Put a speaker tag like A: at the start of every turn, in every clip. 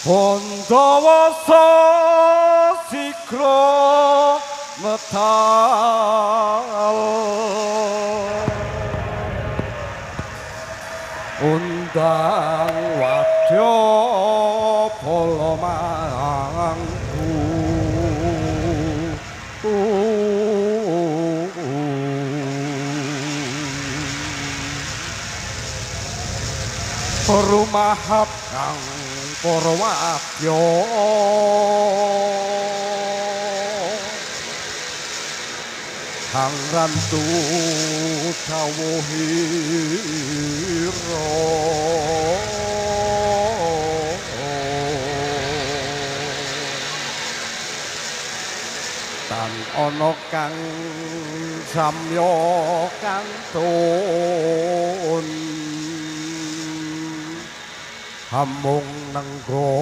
A: Pondowoso sikro metal undang wadya polomangku rumahap kang para wadya kang rantu dawuhira tan ana kang samya kantun hamung nenggo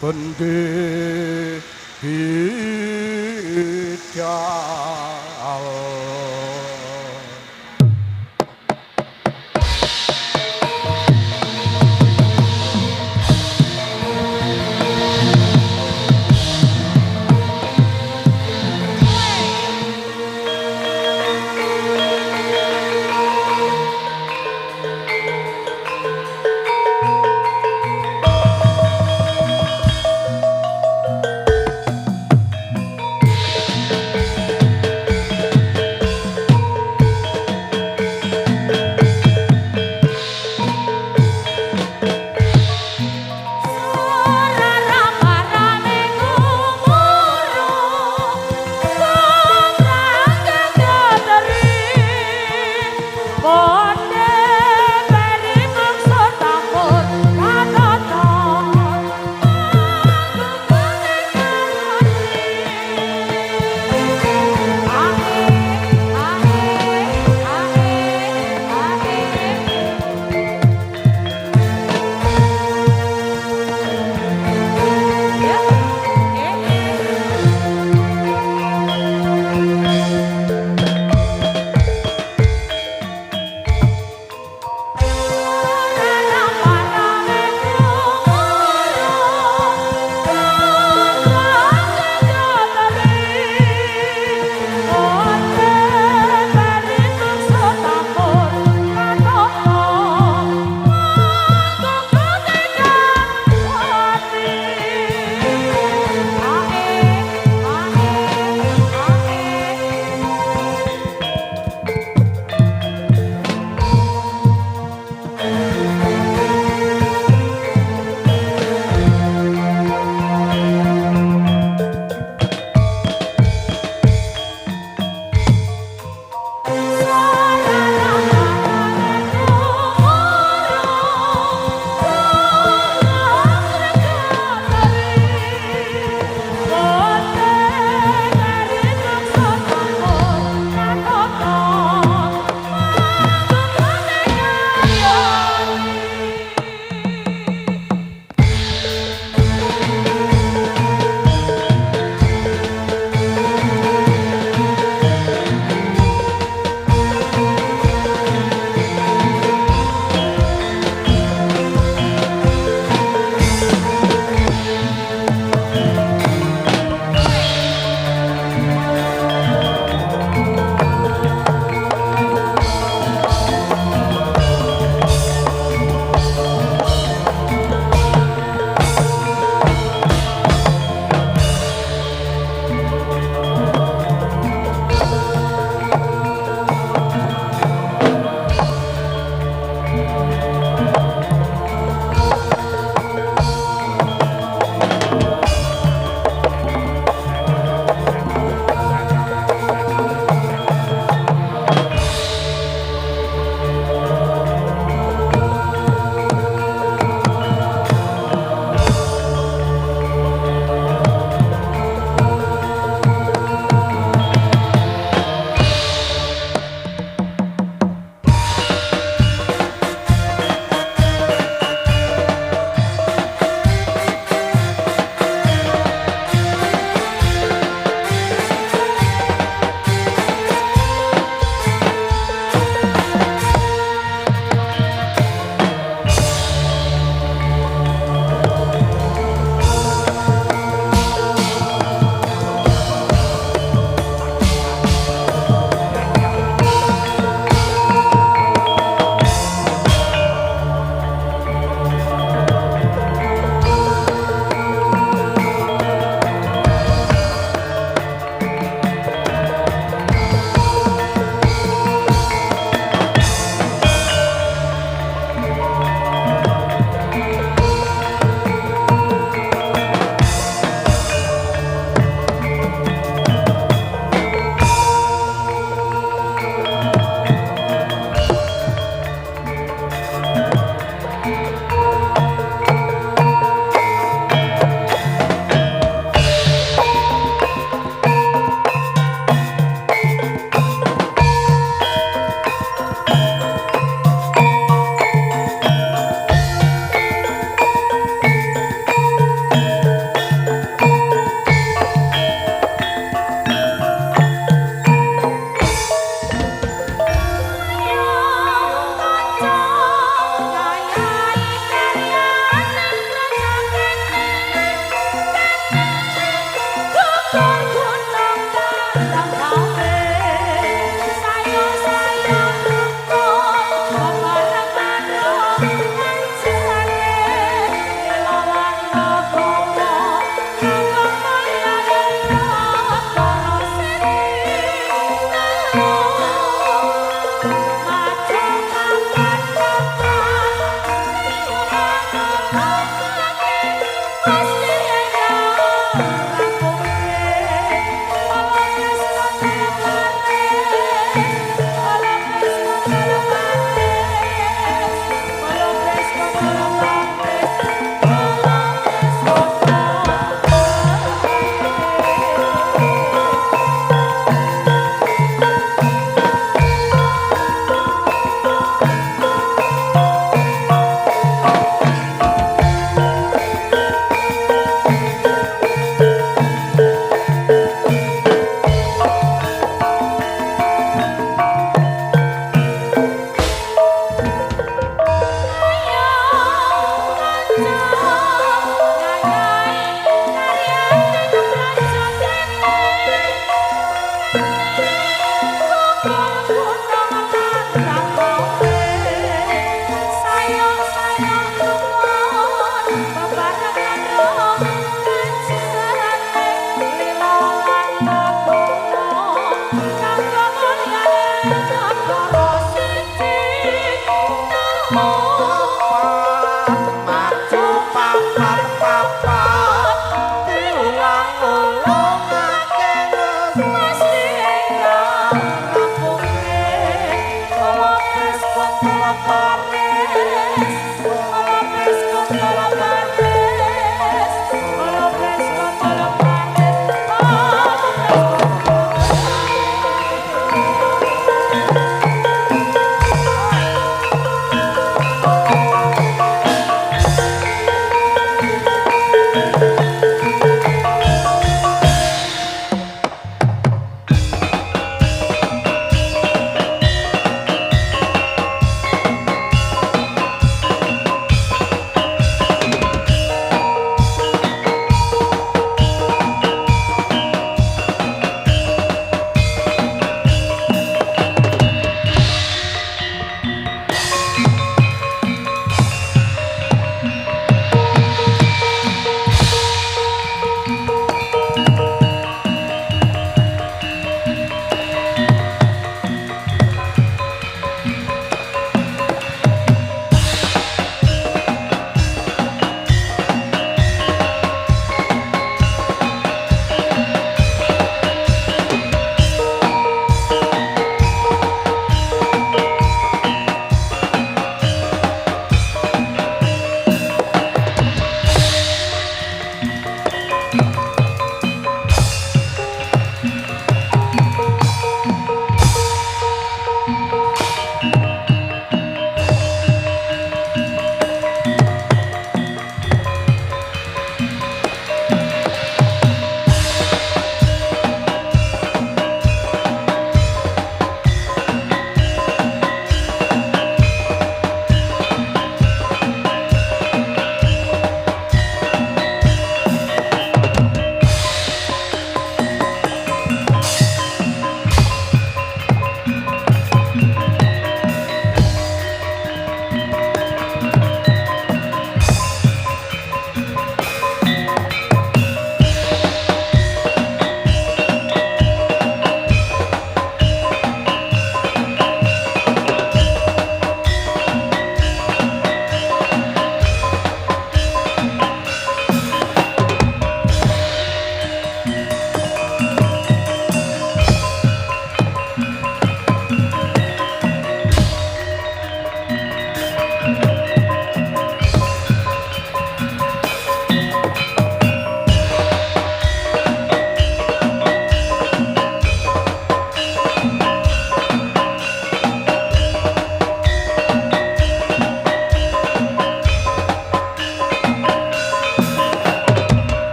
A: bendi bidal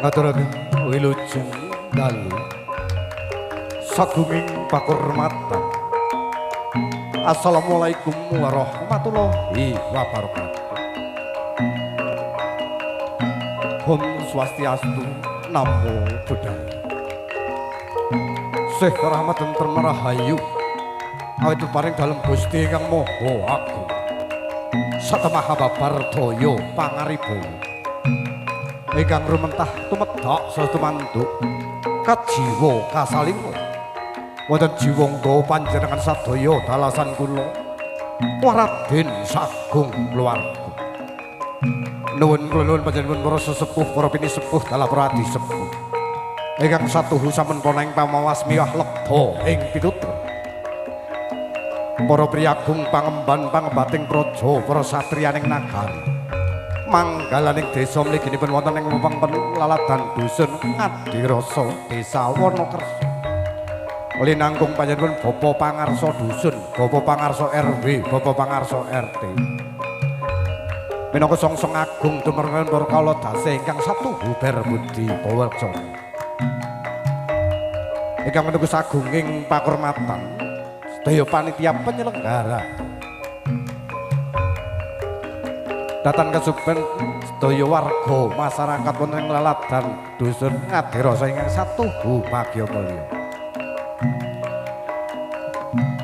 A: ngaturaken wilujeng dalu sagunging pakurmatan. Assalamualaikum warahmatullahi wabarakatuh. Om Swastiastu, Namo Buddhaya. Sih rahmat dan termerahayu awit paring dalem Gusti Kang Maha Agung. Satemaha babar daya pangaribo. Ingkang rumentah tumedhak saha tumanduk kajiwa kasalinga. Wonten jiwangga panjenengan sadaya dalasan kula Raden Sagung Luwarga. Nuwun kula nuwun panjenengan para sesepuh para pinisepuh dalah para adi sepuh. Ingkang satuhu sampun kana ing pamawas miwah lebda ing pitutur. Para priyagung pangemban pangembating praja para satriyaning nagari. Manggalaning desa mliginipun wonten ing wewengkon laladan dusun Ngadirasa Desa Wonokerso. Oleh nanggung panjenengan Bapak Pangarsa dusun, Bapak Pangarsa RW, Bapak Pangarsa RT. Minangka songsong agung dumerengan para kala dase ingkang satuhu ber budi paweksa. Ingkang menunggu sagunging pakurmatan sedaya panitia penyelenggara. Datan kesuben sedaya warga masyarakat wonten ing laladan dusun Ngadirasa ingkang satuhu bagya mulya.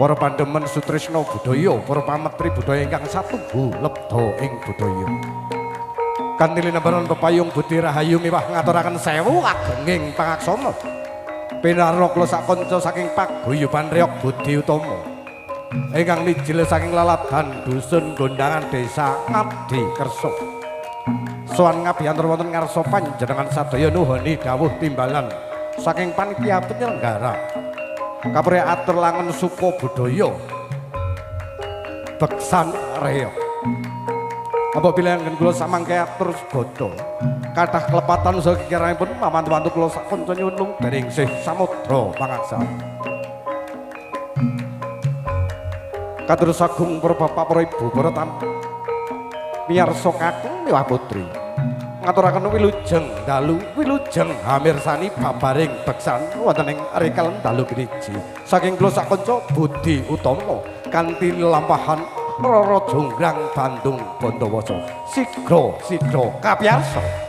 A: Para pandemen sutresna budaya, para pametri budaya ingkang satuhu lebda ing budaya. Kanthi linebaran pepayung budi rahayu miwah ngaturaken sewu agenging pangaksana. Pinarna kula sak kanca saking paguyuban Riyok Budi Utama. Ingkang mijil saking laladan dusun Gondangan Desa Ngadikerso. Sowan ngabiyantur wonten ngarsa panjenengan sadaya nuhuni dawuh timbalan saking panitia penyelenggara. Kapri atur langen suku budaya Beksan Reyok. Apabila yang kula samangke atur segodo kathah kelepatan saha kikiranipun mamantu-mantu kula sak kanca nyuwun dereng sih samudra pangaksa. Katur sagung para bapak para ibu para tamu miyarsa kakung miwah putri. Ngaturaken wilujeng dalu wilujeng hamirsani babaring beksan wonten ing rekel dalu piniji saking kula sak kanca Budi Utama kanthi lampahan Rara Jonggrang Bandung Bondowoso sigra kapiyarsa.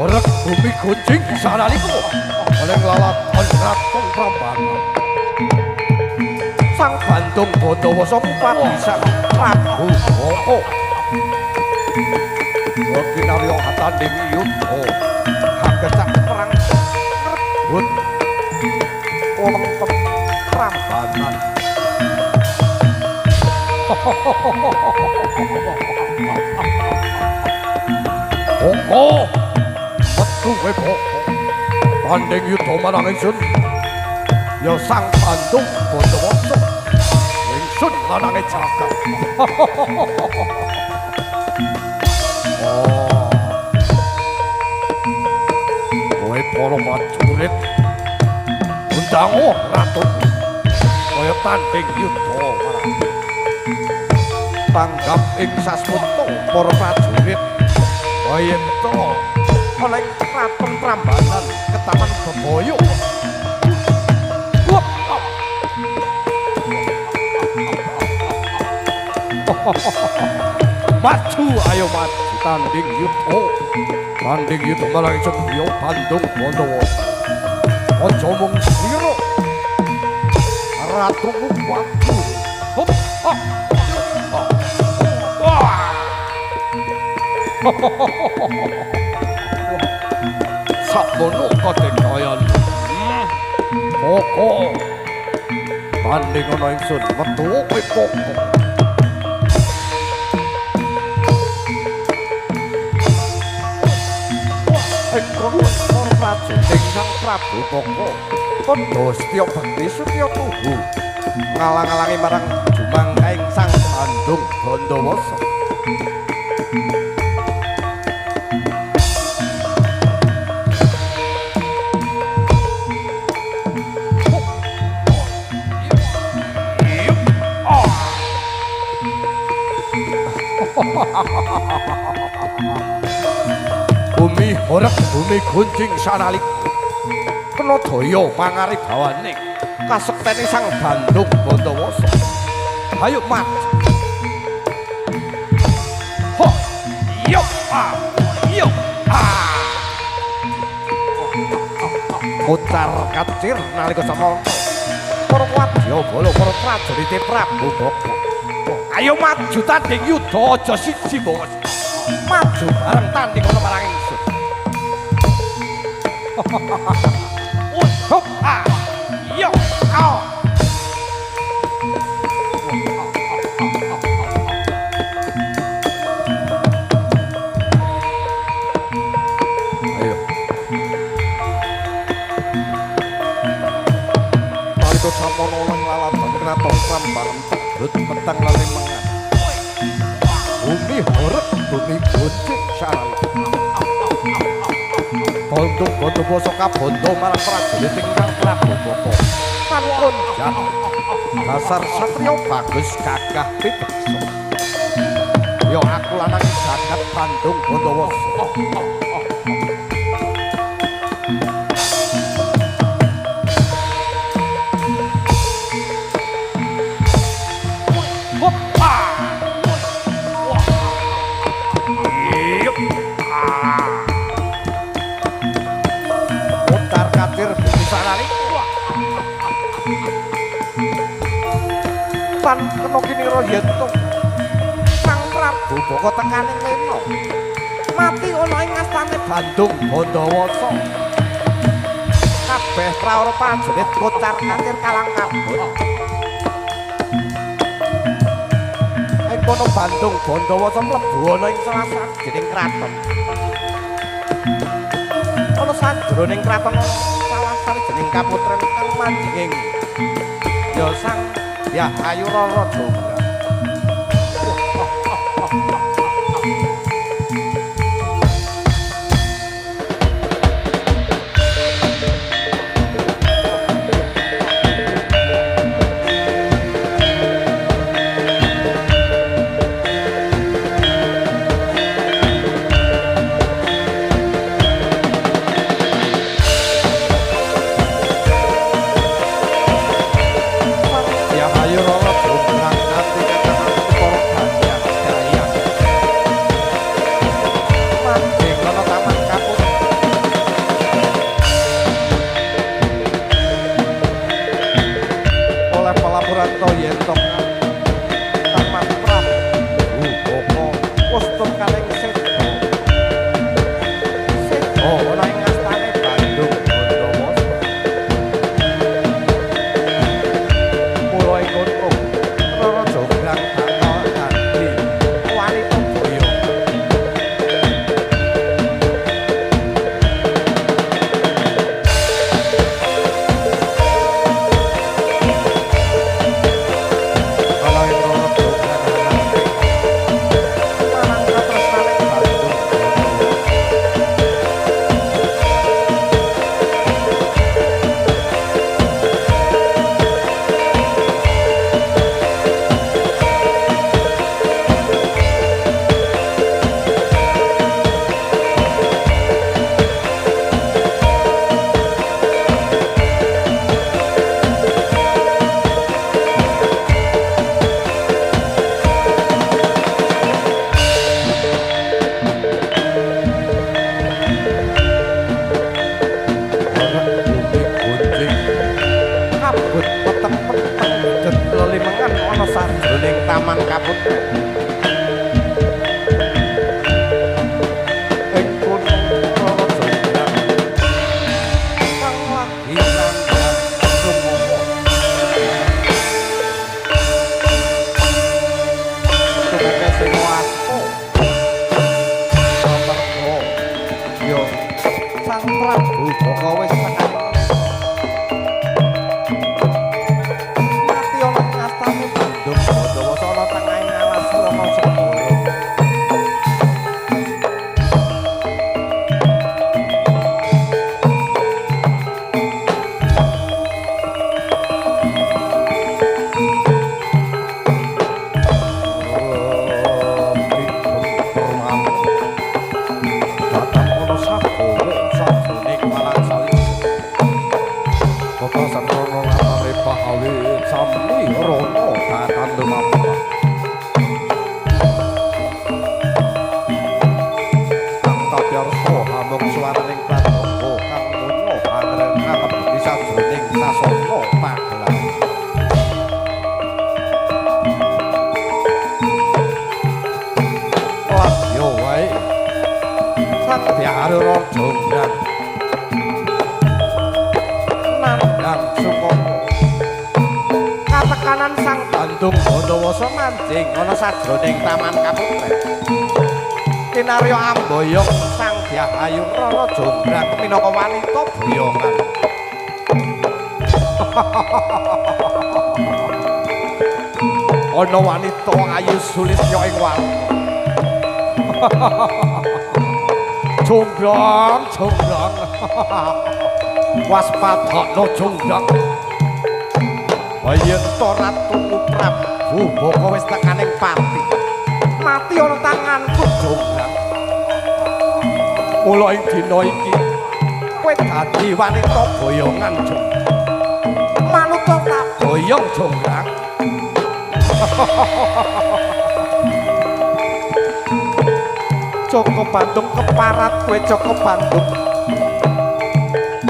A: horeg bumi gunjing sanalika oleh lalaton Ratu Prambanan sang Bandung Bandawasa Papisan Prabu Boko Kinarya Hatanding Yudha hakecak perang rebut wewengkon Prambanan Boko metu kowe Boko tanding yudha marang ingsun ya sang Bandung Bandawasa ingsun lanange jagat kowe para prajurit undang ratu kaya tanding yudha marang tanggap ing sasmita para prajurit kaya to oleh Kraton Prambanan ketaman bebaya maju ayo maju tanding yudha marang Jaya Bandung Bandawasa aja mung sira ratumu maju sakmono kadegayan Boko tanding ana ingsun metu kowe Boko Engkon prajurit sang Prabu Boko kandha setya bekti setya tuhu ngalang-alangi marang jumangkaing sang Bandung Bandawasa bumi horeg bumi gunjing sanalika kena daya pangaribawaning kasektene sang Bandung Bandawasa ayo maju ho yo kocar kacir nalika samangka para wadya bala para prajurit Prabu Boko ayo maju tanding yudha aja siji bos maju bareng tanding ana marang ingsun hop yo ayo nalika samono lalaton Kraton Prambanan tebet petang lalemengan bumi horeg bumi gunjing sanalika Bandung Bandawasa kabanda marang prajurit ingkang Prabu Boko pantun dasar satriya bagus gagah pideksa ya aku lanang jagat Bandung Bandawasa tan kena kinira yen to sang Prabu Boko tekaning lena mati ana ing astane Bandung Bandawasa kabeh prawara prajurit kocar kacir kalang kabut ing kono Bandung Bandawasa mlebu ana ing salah sajening kraton ana sajroning kraton salah sajening kaputren kang manjing ya sang ya ayu Rara Jonggrang Oh, ana ing astane Bandung Bondowoso. Mula ing kono Rara Jonggrang bakal dadi wanita boyo. Ana ing Rara Jonggrang marang katresnane Bandung Bondowoso. Kabut peteng-peteng det lelimengan ana sajroning taman kabutren. Ing kono Rara Jonggrang kang lagi nandhang sumomo. Tumeke sing wasto amarga yo Sang Prabu Baka wis tekan mati ana ing astane Bandung Bondowoso ana tengahing alas Wonosegoro. Datang ana sagowo sajroning malang salih. Bapak Santono ngatare pahawe sami rono datan dumapura. Kang Tadyarso hamung swaraning pratamba kang lunga pangreng nangep bisa jroning sasana pagelar. Wah yo wae Sang Hyang Rara Jonggrang nandhang sumomo. Katekanan Sang Bandung Bondowoso mancing ana sajroning taman kabutren. Kinarya amboyong Sang Hyang Rara Jonggrang minangka wanita boyongan. Ana wanita ayu sulistya ing warna. Jonggrang, Jonggrang. Waspadakna Jonggrang. Yen to Ratu Prabu Baka wis tekaning pati. Mati ana tanganku Jonggrang. Mula ing dina iki kowe dadi wanita boyongan Jonggrang. Manut tak boyong Jonggrang. Joko Bandung keparat kowe Joko Bandung.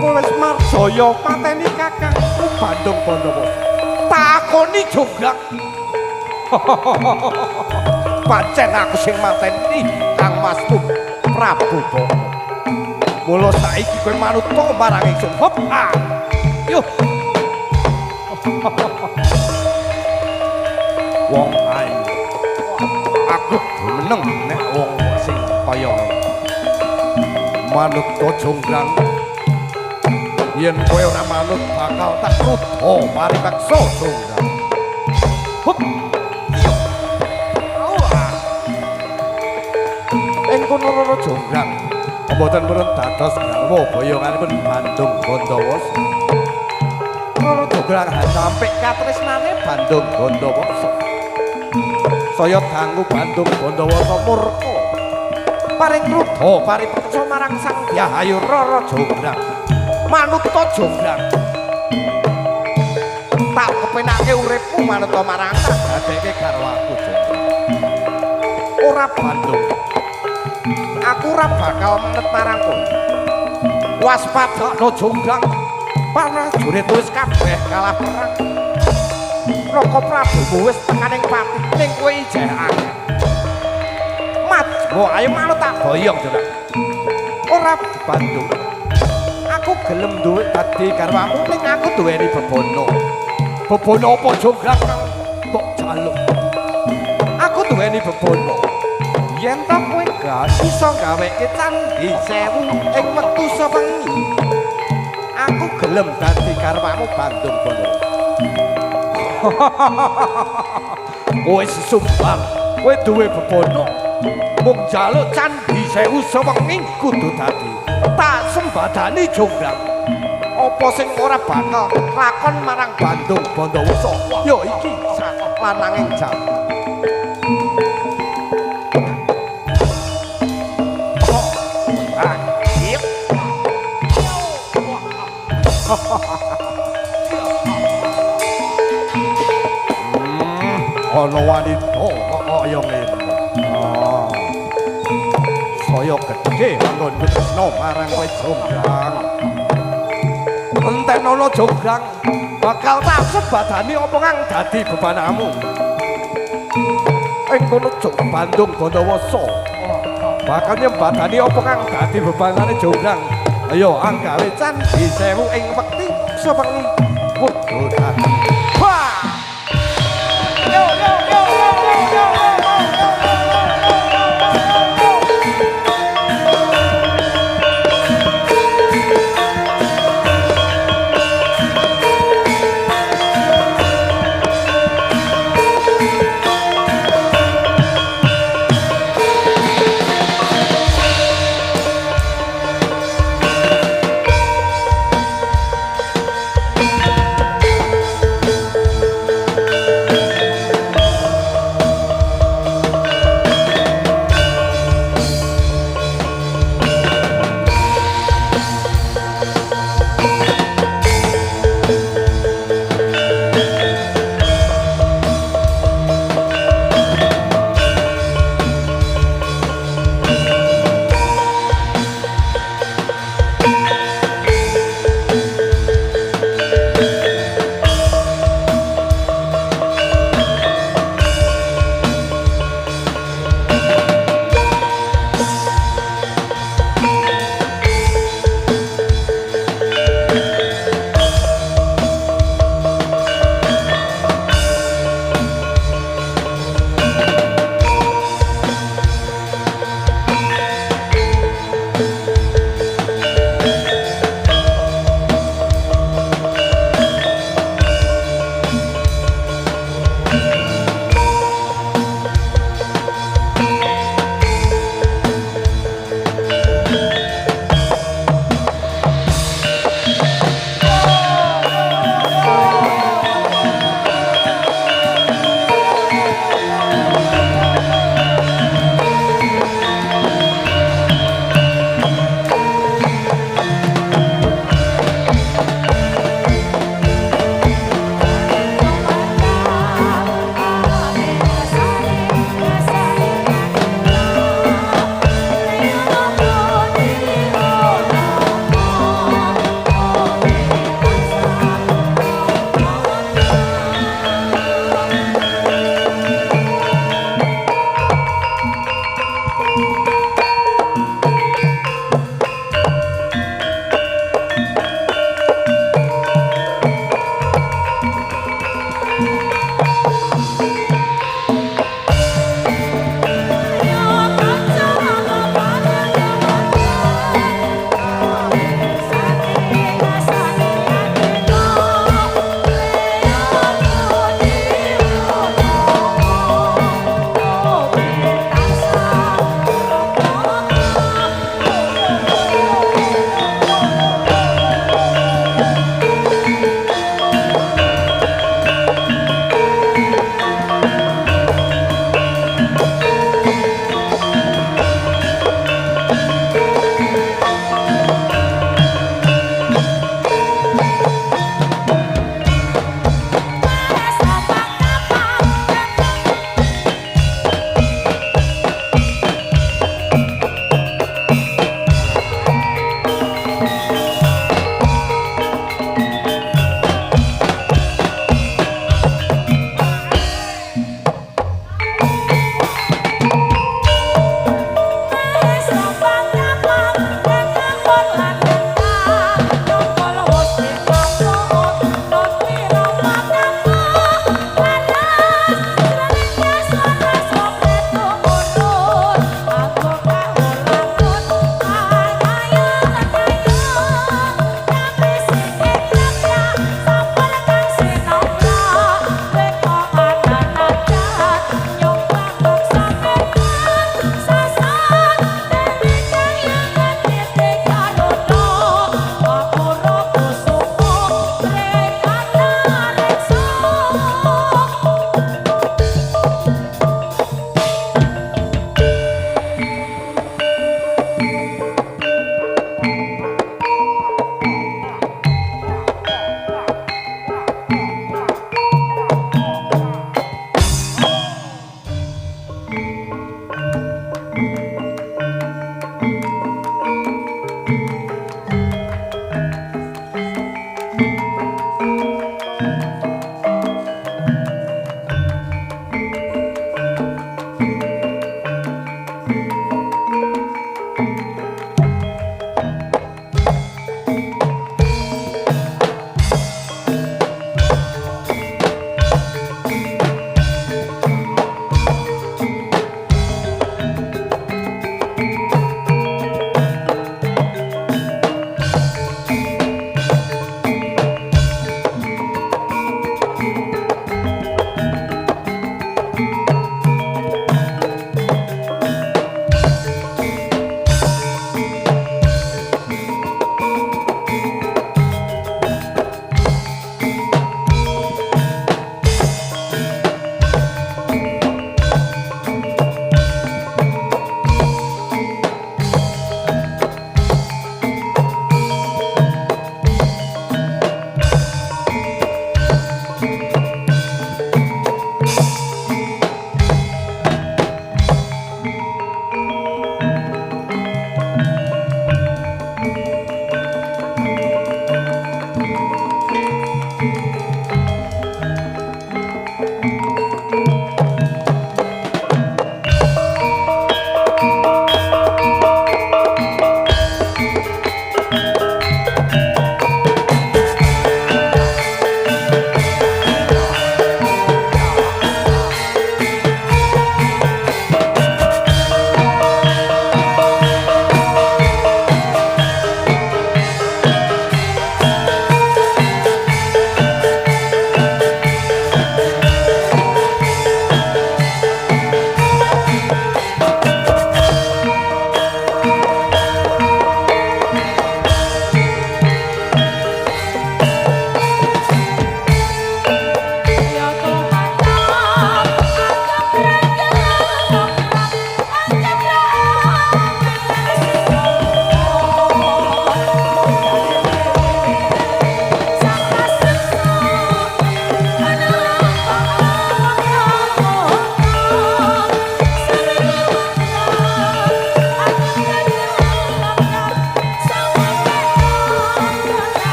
A: Kowe wis marjaya mateni kakangku Bandung Bondowoso. Takoni Jonggrang. Pancen aku sing mateni Kang Mastu Prabu Baka. Mula saiki kowe manut marang ingsun. Hop. Ah. Yo. Wong ayu. Aku meneng nek wong sing kaya manut Jonggrang. Yen kowe ora manut bakal tak rudha paripaksa Jonggrang. Hup. Ing kono Rara Jonggrang mboten purun dados garwa boyonganipun Bandung Bondowoso. Rara Jonggrang sampe katresnane Bandung Bondowoso. Saya dangu Bandung Bondowoso murka. Paring rudha paripaksa marang Sang Hyang Rara Jonggrang. Manut Jonggrang. Tak kepenake uripmu manut marang dadeke garwaku Jonggrang. Ora Bandung. Aku ora bakal menet marang kowe. Waspadakna Jonggrang. Prajurit wis kabeh kalah perang. Raka Prabu wis tekaning pati ning kowe ijeh akeh. Mat, ayo manut tak boyong Jonggrang. ora Bandung. Aku gelem duwe dadi garwamu ning aku duweni bebono. Bebono apa jonggrang kang mbok jaluk? Aku duweni bebono. Yen to kowe gak iso gaweke candhi sewu ing wektu sewengi. Aku gelem dadi garwamu Bandung Bono. Kowe sumpah, kowe duwe bebono. Mung jaluk candhi sewu sewengi kudu dadi. Tak sembadani jonggrang. Apa sing ora bakal lakon marang Bandung Bondowoso? Yo iki sak lananging jam. Ana wanita kaya ngene. Saya gedhe anggonku tresno marang kowe jonggrang. Entenono jonggrang bakal tak sebadani apa kang dadi bebananmu. Ing kono Bandung Bondowoso bakal nyembadani apa kang dadi bebanane jonggrang. Ayo anggawe candhi sewu ing wekti sewengi kudu dadi. Wah! Yo yo yo yo yo yo.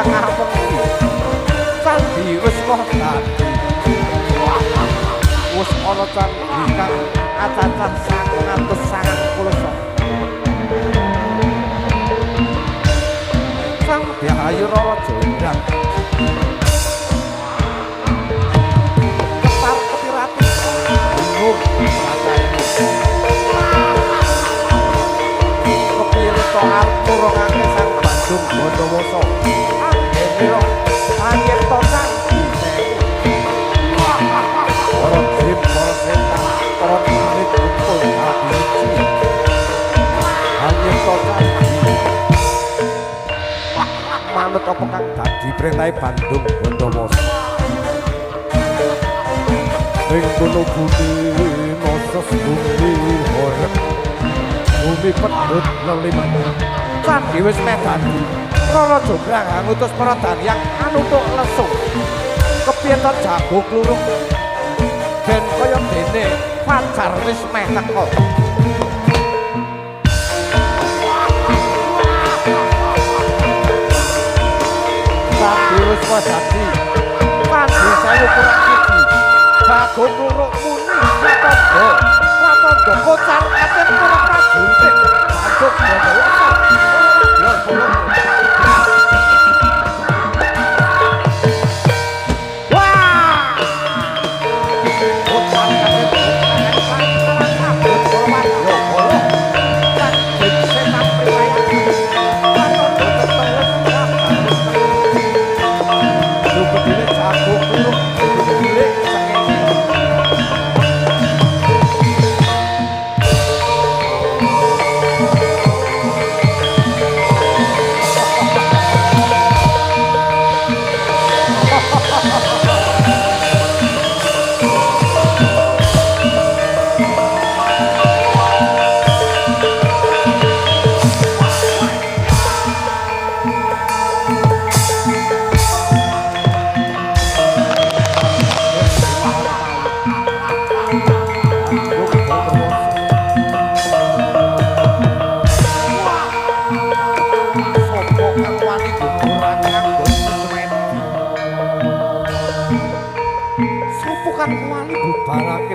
A: tengah wengi candhi wis moh dadi wis ana candhi kang acacah 999 sang Byayu Rara Jonggrang kepar ketirati bingung rasane kepilih to arep nurungake sang Bandung Bondowoso anggene angin to candhi para jim para setan para murid kumpul abiji angin to candhi manut apa kang dadi prentahe Bandung Bondowoso ing kono bumi moses bumi horeg bumi pedhut lelimen candhi wis meh dadi Rara Jonggrang ngutus para daniyang anutuk lesu kepiye to jago klurung ben kaya dene pacar wis meh teko candhi wis meh dadi candhi sewu kurang siji jago klurung muni pratandha kocar aten para prajurit Bandung Bondowoso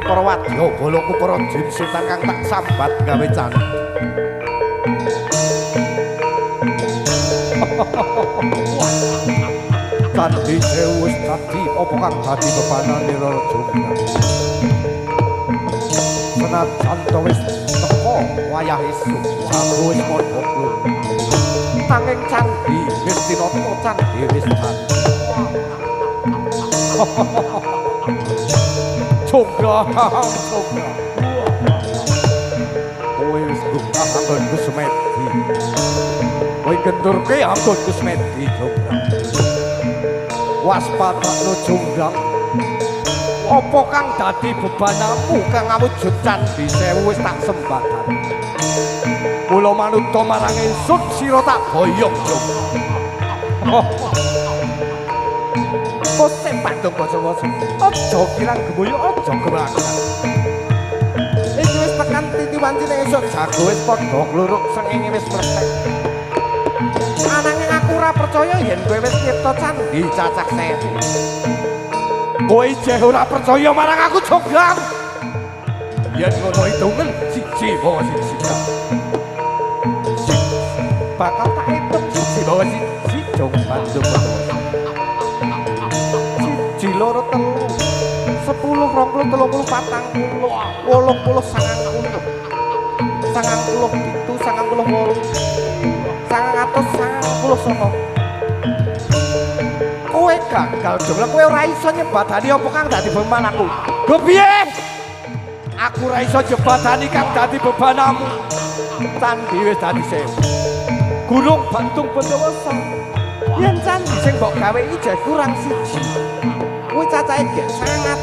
A: para wadya balaku para jin setan kang tak sambat gawe candhi candhi wis dadi apa kang dadi bebanane Rara Jonggrang senajan to wis teko wayah esuk jago wis padha klurung nanging candhi wis tinata candhi wis dadi Jonggrang kowe wis buka anggonku semedi kowe kendurke anggonku semedi Jonggrang waspadakno Jonggrang apa kang dadi bebanamu kang awujud candhi sewu wis tak sembatan mula manut marang ingsun sira tak boyong Jonggrang Kose Bandung Bondowoso aja kirang gemuyu aja kemlakan iki wis tekan titi wancine esuk jago wis padha kluruk sengenge wis mlethek ananging aku ora percaya yen kowe wis nyipta candhi cacah 1000 kowe jeh ora percaya marang aku Jonggrang yen ngono hitungan siji bawa siji bakal tak hitung siji bawa siji Jong Bandung Bondowoso loro telu 10 20 30 40 80 90 kowe gagal Jonggrang kowe ora iso nyebadani apa kang dadi beban aku lho piye aku ora iso jebadani kang dadi bebanmu candhi wis dadi sewu Gunung Bandung Bondowoso yen candhi sing mbok gawe iki jek kurang siji kowe cacahe gek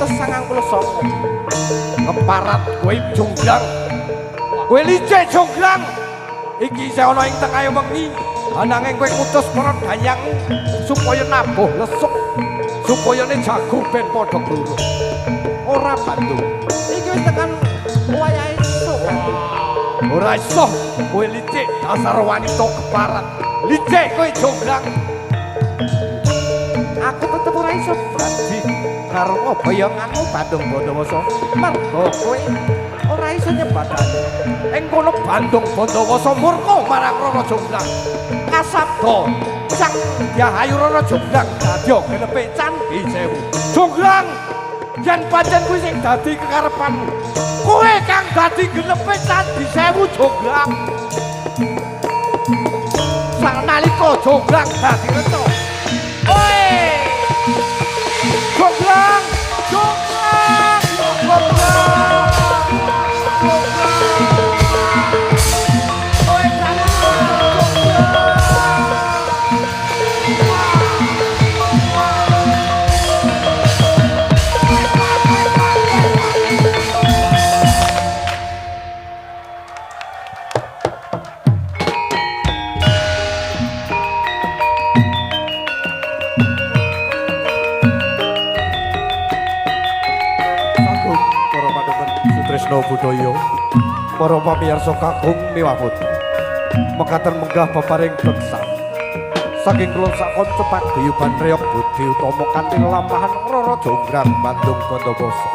A: 999 keparat kowe Jonggrang kowe licik Jonggrang iki isih ana ing tengah wengi ananging kowe ngutus para danyang supaya nabuh lesuk supaya ne jago ben padha kluruk ora Bandung iki wis tekan wayahe esuk ora iso kowe licik dasar wanita keparat licik kowe Jonggrang karo bayanganmu Bandung Bondowoso mergo kowe ora iso nyebatane ing kono Bandung Bondowoso murka marang Rara Jomblang kasabda sang Yahayu Rara Jomblang dadi gelepe Candhi Sewu Jomblang yen pancen kuwi sing dadi kekarepanmu kowe kang dadi gelepe Candhi Sewu Jomblang sanalika Jomblang dadi reca oi Jomblang Jomblang Jomblang oi Tresno budaya para pamirsa kakung miwah mekaten menggah peparing beksan saking kula sakonco paguyuban reok budi utama kanthi lampahan Rara Jomblang Bandung Bondowoso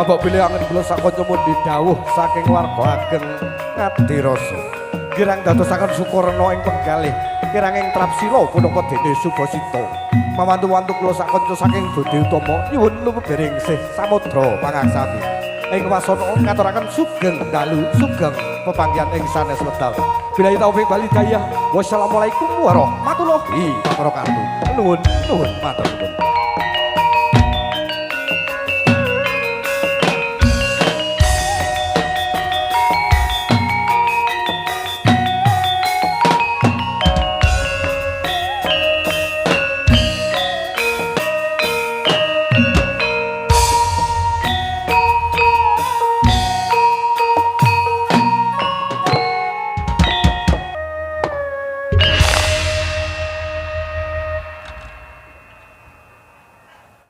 A: apabila angen kula sakonco mundi dawuh saking warga ageng Ngadirasa kirang dadosaken Sukarna ing penggalih kirang ing Trapsila punapa dene Subasita mawantu-wantu kula sakonco saking budi utama nyuwun lumebering sih samudra pangaksami ing wasana ngaturaken sugeng dalu sugeng pepanggihan ing sanes wedal billahi taufik wal hidayah wassalamualaikum warahmatullahi wabarakatuh nuwun matur nuwun